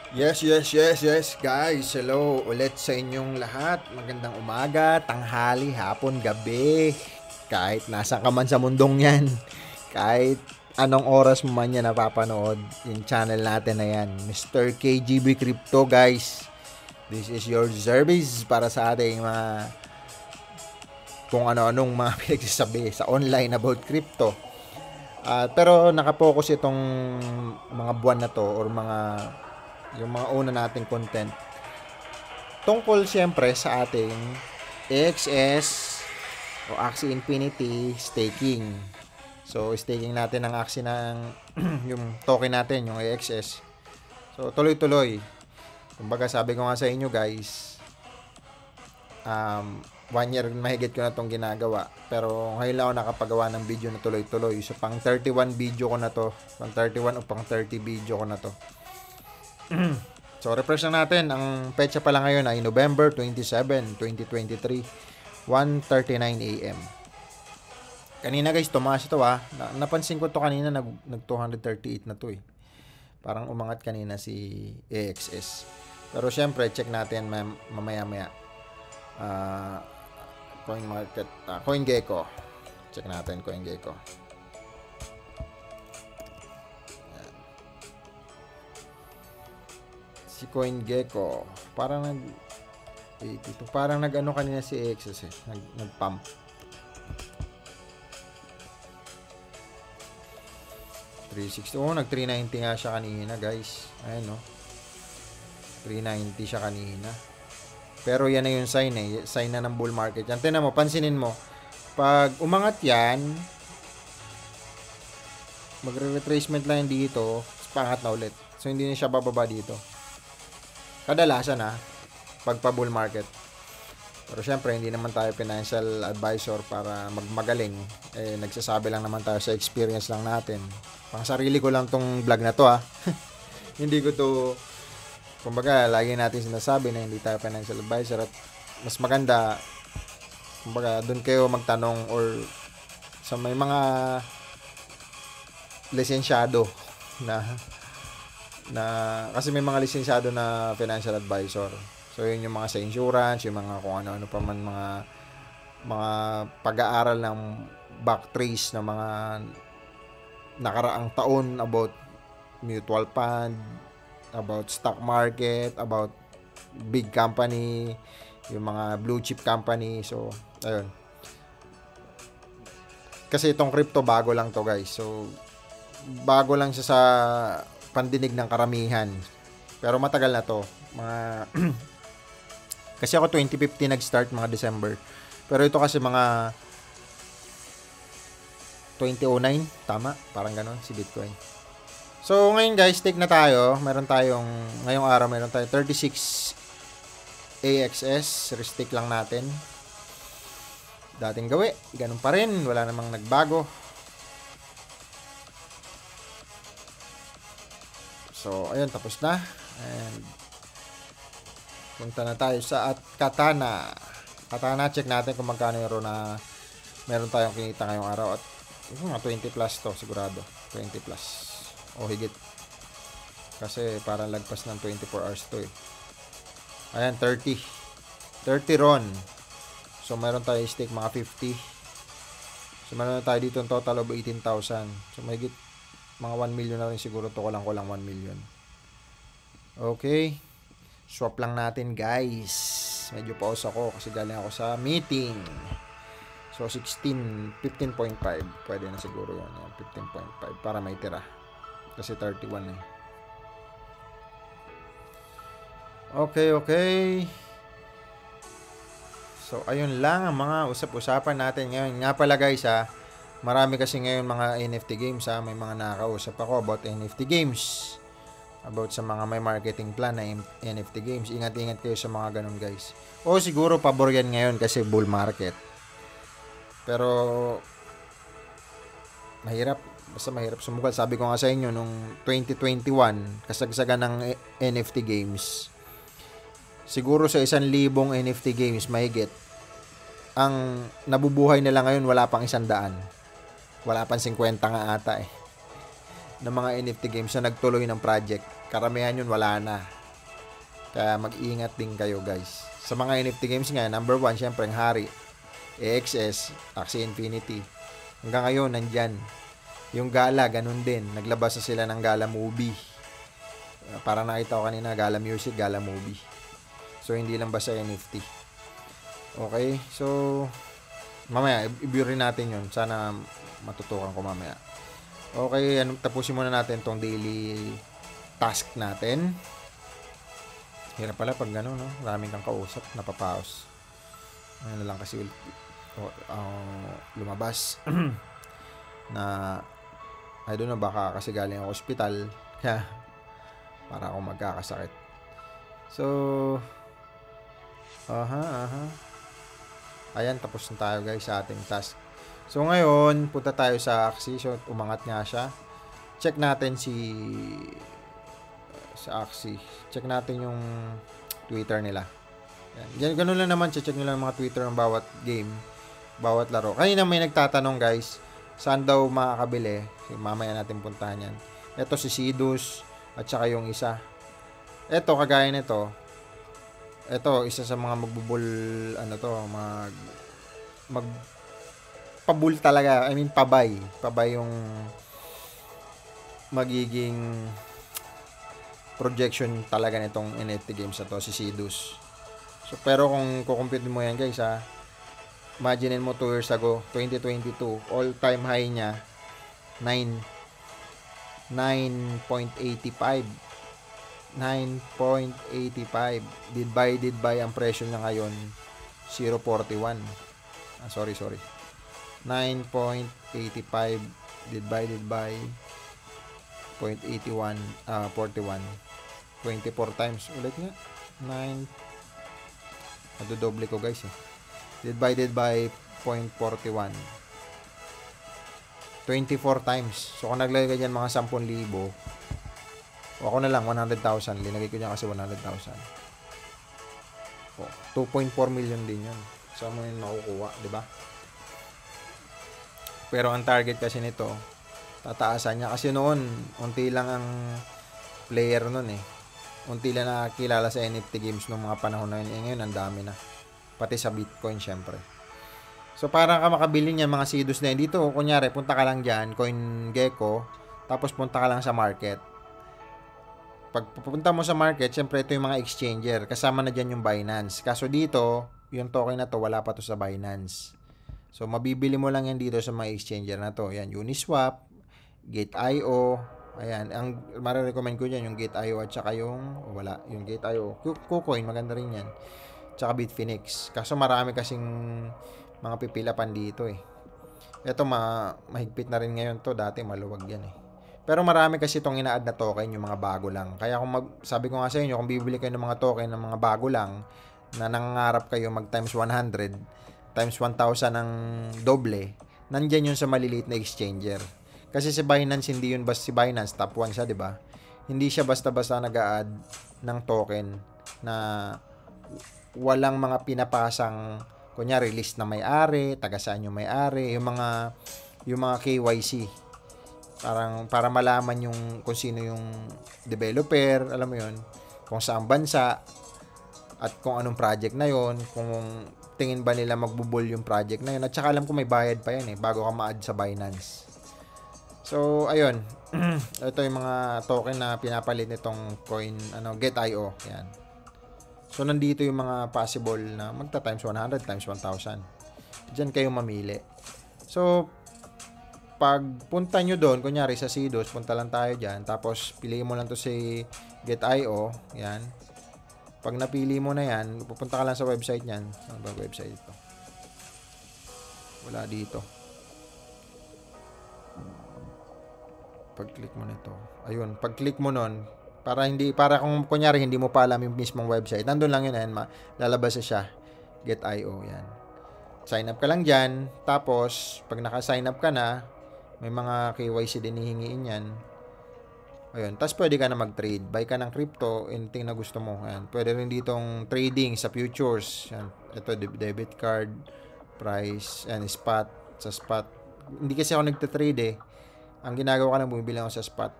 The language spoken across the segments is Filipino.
Yes, guys. Hello ulit sa inyong lahat. Magandang umaga, tanghali, hapon, gabi. Kahit nasa ka man sa mundong yan. Kahit anong oras mo man yan napapanood, yung channel natin na yan. Mr. KGB Crypto, guys. This is your service para sa ating mga kung ano-anong mga pinagsasabi sa online about crypto. Pero nakapokus itong mga buwan na to or yung mga una nating content tungkol siyempre sa ating AXS o Axie Infinity staking. So, staking natin ang Axie ng yung token natin, yung AXS. So, tuloy-tuloy. Kumbaga, sabi ko nga sa inyo guys, 1 year mahigit ko na itong ginagawa. Pero ngayon lang ako nakapagawa ng video na tuloy-tuloy. So, pang 31 video ko na to. Pang 31 o pang 30 video ko na to. So, refresh na natin. Ang petsa pala ngayon ay November 27, 2023, 1:39 AM. Kanina guys, tumaas ito napansin ko to kanina, nag 238 na to eh. Parang umangat kanina si AXS. Pero syempre, check natin mamaya-maya. CoinGecko. Check natin CoinGecko. Si CoinGecko parang nag-ano kanina si AXS eh, nag-pump. Nag 390 nga siya kanina guys. Ayun no. 390 siya kanina. Pero yan na yung sign eh. Sign na ng bull market. Yan, tingnan mo, pansinin mo. Pag umangat yan, magre-retracement lang dito, pangat na ulit. So, hindi na siya bababa dito. Kadalasan pag pa bull market. Pero syempre, hindi naman tayo financial advisor para magmagaling. Nagsasabi lang naman tayo sa experience lang natin. Pang sarili ko lang tong vlog na to Hindi ko to, kumbaga, lagi natin sinasabi na hindi tayo financial advisor at mas maganda, kumbaga, doon kayo magtanong or sa may mga lisensyado na kasi may mga lisensyado na financial advisor. So, yun yung mga sa insurance, yung mga kung ano-ano pa man, mga pag-aaral ng backtrace ng mga nakaraang taon about mutual fund, about stock market, about big company, yung mga blue chip company. So, ayun. Kasi itong crypto, bago lang to guys. So, bago lang siya sa pandinig ng karamihan. Pero matagal na to. Kasi ako 2015 nag-start, mga December. Pero ito kasi mga 2009, tama? Parang ganon si Bitcoin. So, ngayon guys, take na tayo. Ngayong araw, meron tayong 36 AXS. Restick lang natin. Dating gawi. Ganun pa rin. Wala namang nagbago. So, ayun, tapos na. And punta na tayo sa Katana. Katana, check natin kung magkano yung na meron tayong kinita ngayong araw. At mga 20 plus to, sigurado. 20 plus. O higit. Kasi parang lagpas ng 24 hours to eh. Ayan, 30. 30 ron. So, meron tayo stake mga 50. So, meron na tayo dito ang total of 18,000. So, mahigit mga 1 million na rin siguro to. Kulang 1 million. Okay. Swap lang natin guys. Medyo pause ako kasi galing ako sa meeting. So 15.5 pwede na siguro yun. 15.5 para may tira. Kasi 31 eh. Okay. So ayun lang ang mga usap-usapan natin ngayon. Nga pala guys marami kasi ngayon mga NFT games may mga nakakausap ako about NFT games. About sa mga may marketing plan na NFT games. Ingat-ingat kayo sa mga ganun guys. O siguro pabor yan ngayon kasi bull market. Pero mahirap. Basta mahirap sumugal. Sabi ko nga sa inyo nung 2021 kasagsagan ng NFT games. Siguro sa 1,000 NFT games mahigit. Ang nabubuhay nila ngayon wala pang 100. Wala pang 50 nga ata eh. ng mga NFT games na nagtuloy ng project. Karamihan yun wala na. Kaya mag-ingat din kayo guys. Sa mga NFT games nga, number 1, syempre ang hari. AXS, Axie Infinity. Hanggang ngayon, nandyan. Yung Gala, ganun din. Naglabas na sila ng Gala movie. Para nakita ko kanina, Gala Music, Gala movie. So, hindi lang basta NFT. Okay, so, mamaya, i-view rin natin yun. Sana matutukan ko mamaya. Okay, tapusin muna natin tong daily task natin. Hirap pala pag gano'n, no? Maraming kang kausap, napapaos. Ano lang kasi lumabas na I don't know, baka kasi galing ako ospital kaya para ako magkakasakit. So ayan, tapos na tayo guys sa ating task. So ngayon, punta tayo sa Axie. So umangat nga siya. Check natin sa Axie. Check natin yung Twitter nila. Yan, ganun lang naman, check nyo lang mga Twitter ng bawat game, bawat laro. Kanina may nagtatanong guys, saan daw makakabili? Mamaya natin puntahan yan. Ito si Sidus, at saka yung isa. Ito, kagaya nito. Ito, isa sa mga magbubul, pabul talaga. I mean, pabay. Pabay yung magiging projection talaga nitong NFT games na to, si Sidus. So, pero kung kukumpute mo yan guys imagine mo 2 years ago, 2022, all-time high niya, 9.85. 9.85. Divided by, ang presyo niya ngayon, 0.41. Sorry. 9.85 divided by 0.81, 41. 24 times. Ulit nga. 9. Madodoble ko guys divided by 0.41. 24 times. So kung naglagay ka dyan mga 10,000, o ako na lang 100,000, linagay ko dyan kasi 100,000. 2.4 million din yun. Saan mo yun makukuha, di ba? Pero ang target kasi nito, tataasan niya. Kasi noon, unti lang ang player noon unti lang nakakilala sa NFT games noong mga panahon na yun. Ngayon, ang dami na. Pati sa Bitcoin, syempre. So, para ka makabili niyan, mga Sidus na yun. Dito, kunyari, punta ka lang dyan, CoinGecko, tapos punta ka lang sa market. Pag pupunta mo sa market, syempre, ito yung mga exchanger. Kasama na dyan yung Binance. Kaso dito, yung token na to, wala pa to sa Binance. So, mabibili mo lang yan dito sa mga exchanger na to. Yan, Uniswap, Gate.io. Ayan, ang marirecommend ko dyan, yung Gate.io at saka yung Gate.io. KuCoin, maganda rin yan. Tsaka Bitfinex. Kaso marami kasing mga pipilapan dito Ito, mahigpit na rin ngayon to. Dati maluwag yan Pero marami kasi itong ina-add na token, yung mga bago lang. Kaya sabi ko nga sa inyo, kung bibili kayo ng mga token ng mga bago lang, na nangangarap kayo mag times 100, times 1,000 ng doble, nandyan yun sa maliliit na exchanger. Kasi si Binance, hindi yun si Binance, top 1 siya, di ba? Hindi siya basta-basta nag-a-add ng token na walang mga pinapasang, kunyari, list na may-ari, taga saan yung may-ari, yung mga KYC. Para malaman yung kung sino yung developer, alam mo yun, kung saan bansa, at kung anong project na yun, kung tingin ba nila magbubol yung project na yun, at saka alam ko may bayad pa yan bago ka ma-add sa Binance. So, ayun. Ito yung mga token na pinapalit nitong Gate.io. Yan. So, nandito yung mga possible na magta-times 100, times 1,000. Diyan kayo mamili. So, pag punta nyo doon, kunyari sa Sidus, punta lang tayo dyan. Tapos, piliin mo lang to si Gate.io. Yan. Pag napili mo na yan, pupunta ka lang sa website niyan. Ano ba website ito? Wala dito. Pag-click mo nito. Ayun, pag-click mo nun, para kung kunyari hindi mo pa alam yung mismong website, nandun lang yun, lalabas na siya. Gate.io, yan. Sign up ka lang dyan, tapos, pag naka-sign up ka na, may mga KYC din hihingiin yan. Ayun, tapos pwede ka na mag-trade. Buy ka ng crypto, anything na gusto mo. Ayan. Pwede rin ditong trading sa futures. Ayan. Ito, debit card, price, and spot. Sa spot. Hindi kasi ako nagtatrade Ang ginagawa ko lang, bumibili ako sa spot.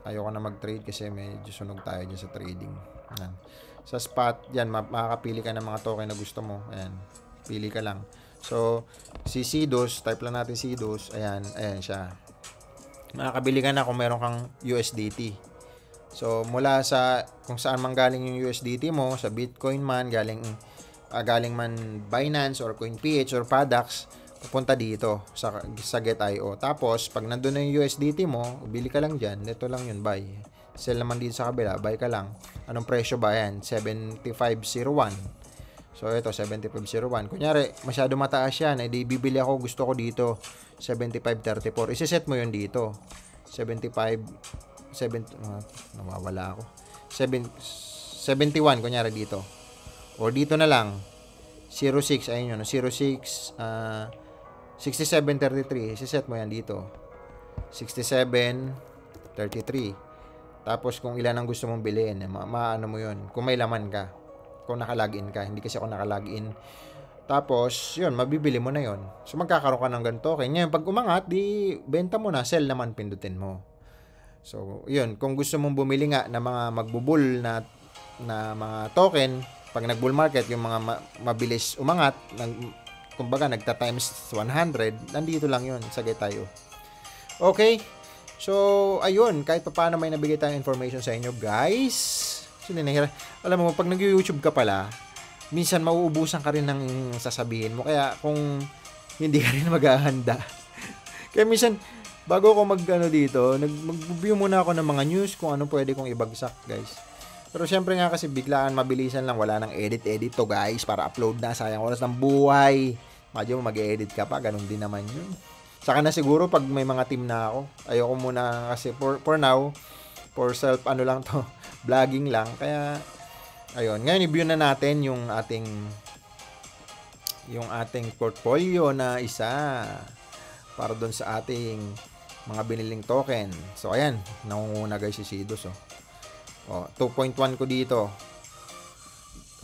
Ayoko na mag-trade kasi medyo sunog tayo dyan sa trading. Ayan. Sa spot, yan, makakapili ka ng mga token na gusto mo. Ayan, pili ka lang. So, si CDOS, type lang natin CDOS. Ayan, ayan siya. Makakabili ka na kung meron kang USDT. So, mula sa kung saan man galing yung USDT mo, sa Bitcoin man, galing man Binance or CoinPH or Padax, pupunta dito sa Get.io. Tapos, pag nandun na yung USDT mo, bili ka lang dyan. Ito lang yun, buy. Sell naman dito sa kabila, buy ka lang. Anong presyo ba yan? 75.01. So, ito, 75.01. Kunyari, masyado mataas yan. Di bibili ako, gusto ko dito, 75.34. Isiset mo yun dito. 71, kunyari dito. Or dito na lang. 06, ayun yun. 06, 67.33. Isiset mo yan dito. 67.33. Tapos, kung ilan ang gusto mong bilhin, maano mo yun. Kung may laman ka. Kung nakalagin ka. Hindi kasi ako nakalagin. Tapos, yun, mabibili mo na yun. So, magkakaroon ka ng ganito. Okay, ngayon, pag umangat, di benta mo na. Sell naman, pindutin mo. So, yun. Kung gusto mong bumili nga ng mga magbubull na mga token, pag nag-bull market, yung mga mabilis umangat, kumbaga, nagta-times 100, nandito lang yun sa Get.io. Okay? So, ayun. Kahit pa paano may nabigay tayong information sa inyo, guys. Alam mo, pag nag-YouTube ka pala, minsan mauubusan ka rin ng sasabihin mo. Kaya, kung hindi ka rin maghahanda. Kaya minsan, bago ako dito, mag-view muna ako ng mga news kung ano pwede kong ibagsak, guys. Pero syempre nga kasi biglaan, mabilisan lang, wala nang edit to, guys, para upload na, sayang oras ng buhay. Medyo mag-edit ka pa, ganun din naman yun. Saka na siguro pag may mga team na ako. Ayoko muna kasi for now, for self lang to, vlogging lang. Kaya ayun, ngayon i-view na natin yung ating portfolio na isa para doon sa ating mga biniling token. So ayan, nangunguna guys si Sidos. 2.1 ko dito.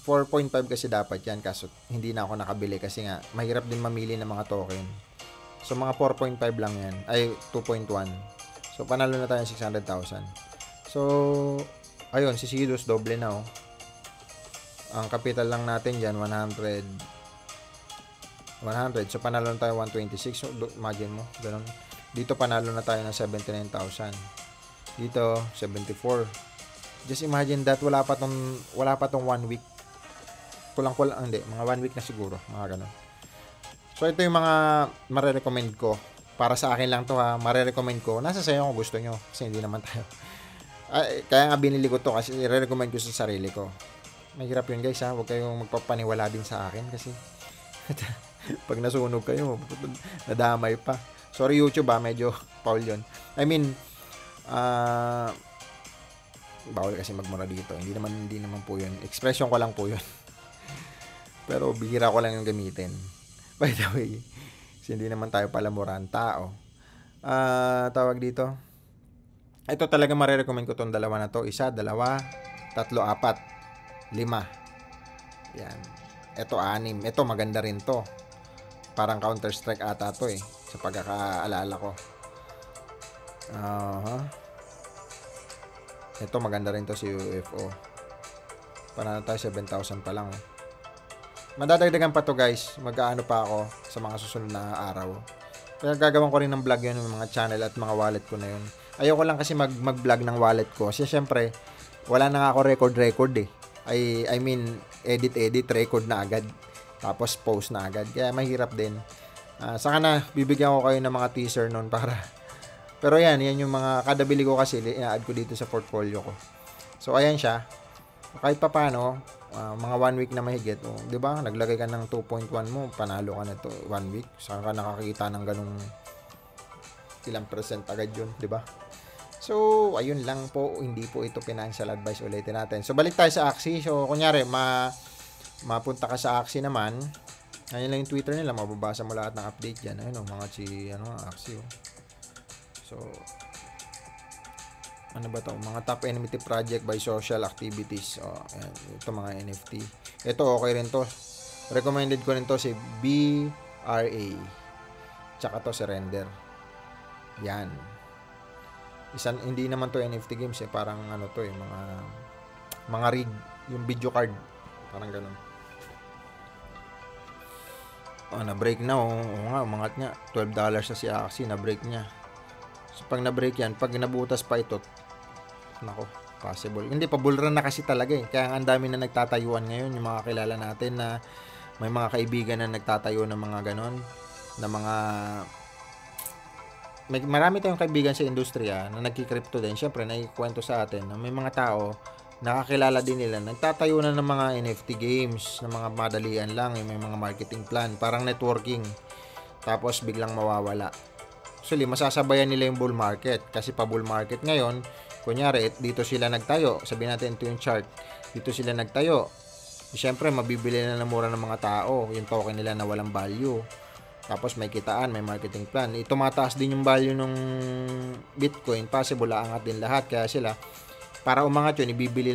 4.5 kasi dapat yan, kaso hindi na ako nakabili kasi nga mahirap din mamili ng mga token. So mga 4.5 lang yan, ay 2.1. So panalo na tayo ng 600,000. So ayun, si Sidos doble na. Ang capital lang natin dyan 100. So panalo na tayo 126. So imagine mo, ganun. Dito panalo na tayo ng 79,000. Dito 74. Just imagine that, wala pa tong 1 week. Kulang-kulang, hindi, mga 1 week na siguro, mga ganun. So, ito yung mga marirecommend ko. Para sa akin lang to, ha. Marirecommend ko. Nasa sayo kung gusto nyo. Kasi hindi naman tayo. Kaya nga binili ko to kasi i-recommend ko sa sarili ko. Mahirap yun, guys, ha. Huwag kayong magpapaniwala din sa akin kasi pag nasunog kayo, nadamay pa. Sorry, YouTube, ha. Medyo foul yun. I mean, bawal kasi magmura dito. Hindi naman po yun. Expression ko lang po yun. Pero bihira ko lang yung gamitin. By the way, kasi hindi naman tayo palamuran tao. Tawag dito. Ito talaga marirecommend ko tong dalawa na to. 1, 2, 3, 4, 5. Yan. Ito 6. Ito maganda rin to. Parang Counter-Strike ata to eh. Sa pagkakaalala ko. Ito maganda rin to si UFO. Para tayo 7,000 pa lang. Madadagdagan pa to, guys. Mag-aano pa ako sa mga susunod na araw. Kaya gagawin ko rin ng vlog yun, ng mga channel at mga wallet ko na yun. Ayoko lang kasi mag-vlog ng wallet ko. Kasi syempre, wala na nga ako record eh. I mean, edit, record na agad. Tapos post na agad. Kaya mahirap din. Saka na, bibigyan ko kayo ng mga teaser nun para... Pero yan yung mga kadabili ko kasi ina-add ko dito sa portfolio ko. So, ayan siya. Kahit pa paano, mga 1 week na mahigit, di ba? Naglagay ka ng 2.1 mo, panalo ka na to 1 week. Saan ka nakakita ng ganung ilang percent agad yun, di ba? So, ayun lang po, hindi po ito financial advice, ulitin natin. So, balik tayo sa Axie. So, kunyari, mapunta ka sa Axie naman. Ayun lang yung Twitter nila, mababasa mo lahat ng update dyan. Ayun mga Axie. So, ano ba to? Mga top NFT project by social activities. Ayan. Ito mga NFT. Ito okay rin to. Recommended ko rin to si BRA. Tsaka to si Render. Yan. Hindi naman to NFT games eh, parang ano to eh, mga rig, yung video card, parang ganun. Na-break na, nga, umangat nga, $12 na si Axie, na-break niya. So, pag na-break yan, pag nabutas pa ito, nako, possible. Hindi, pa bull run na kasi talaga eh. Kaya ang dami na nagtatayuan ngayon, yung mga kilala natin na may mga kaibigan na nagtatayo ng mga ganon, na mga marami tayong kaibigan sa industriya na nagki-crypto din. Syempre, naikwento sa atin na may mga tao nakakilala din nila, nagtatayo na ng mga NFT games, ng mga madalian lang, may mga marketing plan, parang networking. Tapos biglang mawawala. Actually, masasabayan nila yung bull market kasi pa bull market ngayon, kunyari, dito sila nagtayo, sabihin natin ito yung chart, dito sila nagtayo. Siyempre, mabibili na ng mura ng mga tao, yung token nila na walang value. Tapos may kitaan, may marketing plan. Tumataas din yung value ng Bitcoin, possible aangat din lahat, kaya sila para umangat yun, ibibili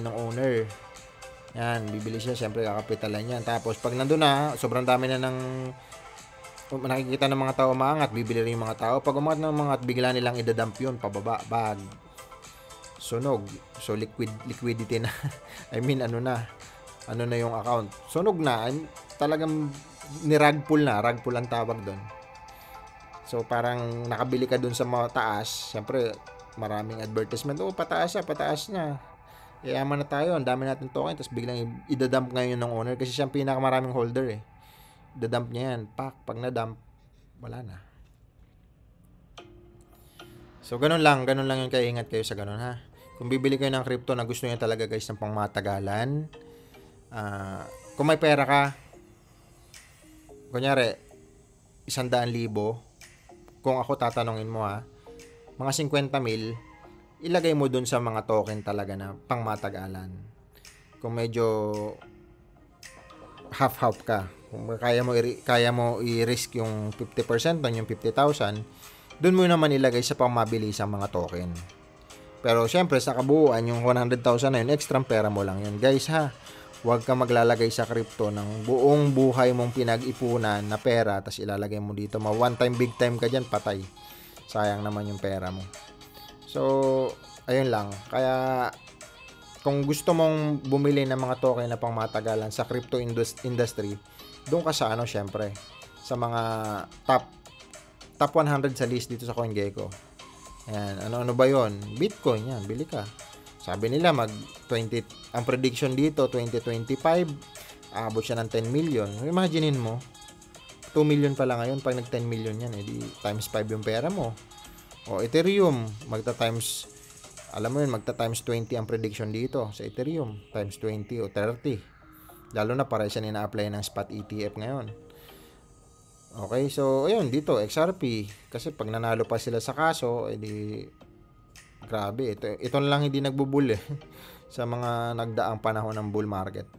ng owner. Yan, bibili siya, siyempre kakapitalan yan. Tapos pag nandun na, sobrang dami na ng nakikita ng mga tao umangat, bibili rin yung mga tao. Pag umangat ng mga bigla nilang idadump yun, pababa, bag, sunog. So liquidity na. I mean, ano na yung account. Sunog na, talagang rug pull ang tawag doon. So parang nakabili ka doon sa mataas, siyempre maraming advertisement, pataas na, yaman na tayo, ang dami natin token, tapos biglang idadump ngayon ng owner kasi siya ang pinakamaraming holder eh. Idadump niya yan, pag na-dump, wala na. So ganun lang yung kaingat kayo sa ganun ha. Kung bibili kayo ng crypto na gusto niyo talaga guys ng pangmatagalan, kung may pera ka, kunyari 100,000, kung ako tatanungin mo ha, mga 50 mil, ilagay mo dun sa mga token talaga na pangmatagalan. Kung medyo half-half ka, kung kaya mo i-risk yung 50% doon, yung 50,000, dun mo naman ilagay sa pangmabilisang mga token. Pero syempre sa kabuuan, yung 100,000 na yun, extra pera mo lang yun. Guys ha, huwag ka maglalagay sa crypto ng buong buhay mong pinag-ipunan na pera, tas ilalagay mo dito. One time, big time ka dyan, patay. Sayang naman yung pera mo. So, ayun lang. Kaya, kung gusto mong bumili ng mga token na pangmatagalan sa crypto industry, doon ka sa syempre, sa mga top 100 sa list dito sa CoinGecko. Ayan, ano ba yon? Bitcoin, yan, bili ka. Sabi nila, ang prediction dito, 2025, abot siya ng 10 million. Imaginein mo, 2 million pala ngayon, pag nag 10 million yan, di times 5 yung pera mo. O Ethereum, magta-times 20 ang prediction dito sa Ethereum, times 20 o 30. Lalo na para siya nina-apply ng spot ETF ngayon. Okay, so ayun, dito, XRP, kasi pag nanalo pa sila sa kaso, edi grabe, ito lang hindi nagbubull sa mga nagdaang panahon ng bull market.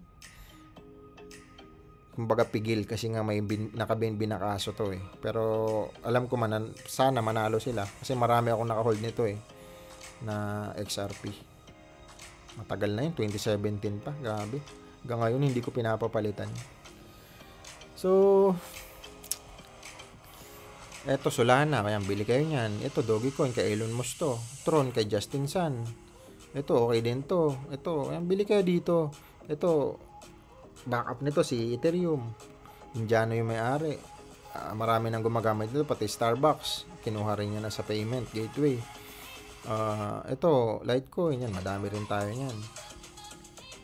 Kumbaga pigil kasi nga may binakaso to eh. Pero alam ko sana manalo sila kasi marami akong naka-hold nito eh na XRP. Matagal na yun, 2017 pa, grabe. Hanggang ngayon hindi ko pinapapalitan. So eto Solana, kaya bili kayo niyan. Ito Dogecoin kay Elon Musk to. Tron kay Justin Sun. Ito okay din to. Ito, kaya bili kayo dito. Ito backup nito si Ethereum. Indiano yung may-ari. Marami nang gumagamit nito, pati Starbucks. Kinuha rin niya na sa payment gateway. Ito, Litecoin yan. Madami rin tayo niyan.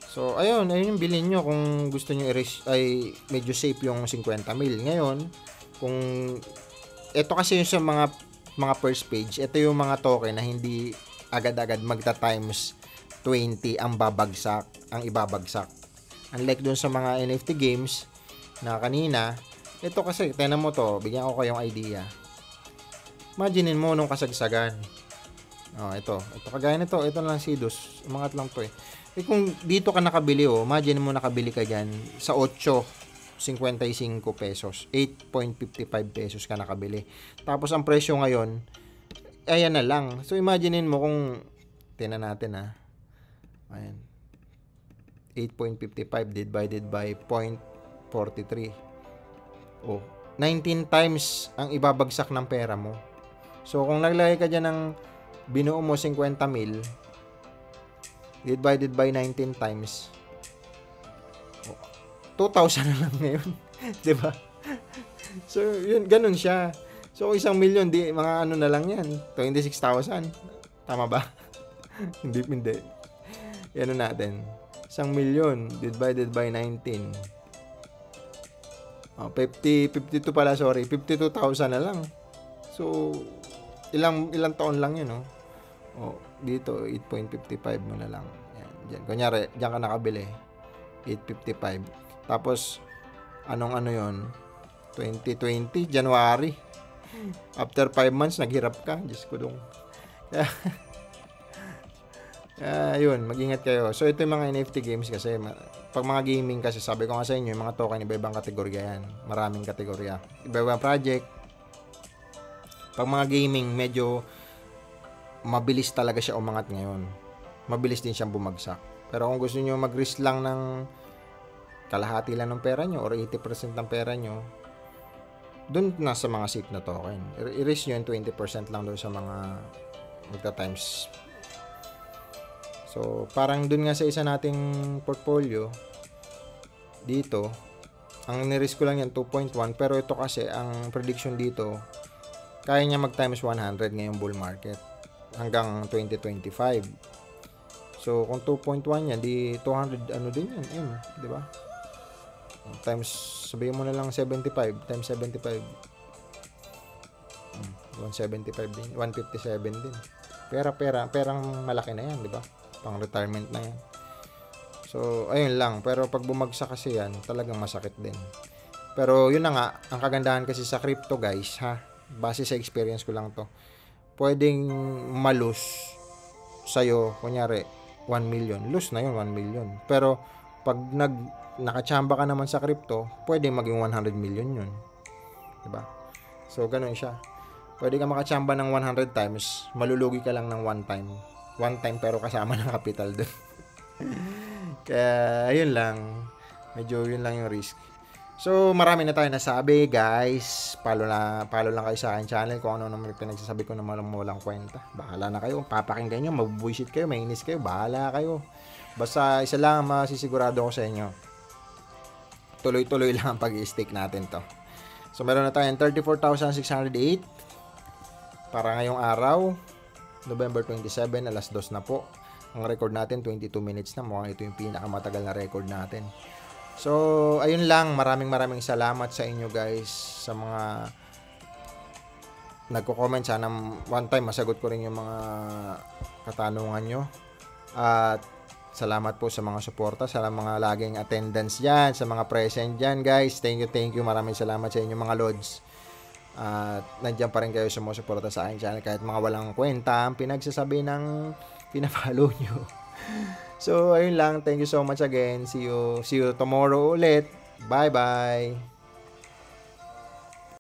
So, ayun yung bilhin nyo kung gusto nyo ay medyo safe yung 50 mil. Ngayon, kung ito kasi yung sa mga first page, ito yung mga token na hindi agad-agad magta times 20 ang ibabagsak. Unlike dun sa mga NFT games na kanina, ito kasi, tingnan mo to, bigyan ko kayong idea. Imaginein mo nung kasagsagan. Ito kagaya nito, ito lang Sidus, umangat lang to eh. Kung dito ka nakabili imagine mo nakabili ka dyan sa 8.55 pesos, 8.55 pesos ka nakabili. Tapos ang presyo ngayon, ayan na lang. So imaginein mo kung, tingnan natin ayan. 8.55 divided by 0.43. 19 times ang ibabagsak ng pera mo. So, kung naglagay ka dyan ng binuo mo 50 mil, divided by 19 times, 2,000 na lang ngayon. 'Di ba? So, yun, ganun siya. So, 1,000,000, di, mga ano na lang yan. 26,000. Tama ba? Hindi. Yan natin. 1,000,000 divided by 19. 52 pala, sorry. 52,000 na lang. So, ilang taon lang yun, no? Dito, 8.55 mo na lang. Yan, dyan. Kunyari, dyan ka nakabili. 8.55. Tapos, anong ano yun? 2020, January. After 5 months, naghirap ka. Diyos ko dong. Yun, mag-ingat kayo. So, ito yung mga NFT games kasi. Pag mga gaming kasi, sabi ko nga sa inyo, yung mga token, iba-ibang kategorya yan. Maraming kategorya. Iba-ibang project. Pag mga gaming, medyo mabilis talaga siya umangat ngayon. Mabilis din siyang bumagsak. Pero kung gusto nyo mag-risk lang ng kalahati lang ng pera nyo or 80% ng pera nyo, doon na sa mga safe na token. I-risk nyo yung 20% lang doon sa mga magta-times. So, parang doon nga sa isa nating portfolio, dito, ang ni-risk ko lang yan 2.1, pero ito kasi, ang prediction dito, kaya niya mag-times 100 ngayong bull market hanggang 2025. So, kung 2.1 yan, di 200, ano din yan, di ba? Times, sabihin mo na lang 75, times 75. 175 din, 157 din. Perang malaki na yan, di ba? Pang retirement na yan. So, ayun lang. Pero pag bumagsak kasi yan, talagang masakit din. Pero yun na nga, ang kagandahan kasi sa crypto, guys, ha? Base sa experience ko lang to. Pwedeng malus sa'yo, kunyari, 1 million. Lose na yun, 1 million. Pero, pag nakachamba ka naman sa crypto, pwedeng maging 100 million yun. Diba? So, ganun siya. Pwede ka makachamba ng 100 times, malulugi ka lang ng 1 time. 1 time pero kasama ng capital doon. Kaya, ayun lang. Medyo yun lang yung risk. So, marami na tayo nasabi, guys. Follow lang kayo sa akin channel kung ano naman pinagsasabi ko na walang kwenta. Bahala na kayo. Papakinggan nyo, mabubuisit kayo, mainis kayo, bahala kayo. Basta, isa lang masisigurado ko sa inyo. Tuloy-tuloy lang ang pag-i-stick natin to. So, meron na tayong 34,608 para ngayong araw, November 27, alas 2 na po. Ang record natin, 22 minutes na. Mukhang ito yung pinakamatagal na record natin. So, ayun lang. Maraming salamat sa inyo, guys. Sa mga nagko-comment. Sana one time masagot ko rin yung mga katanungan nyo. At salamat po sa mga suporta, sa mga laging attendance dyan, sa mga present dyan, guys. Thank you. Maraming salamat sa inyo, mga lods. At nandiyan pa rin kayo sumusuporta sa aking channel kahit mga walang kwenta ang pinagsasabi ng pinafollow nyo. So, ayun lang. Thank you so much again. See you tomorrow ulit. Bye-bye.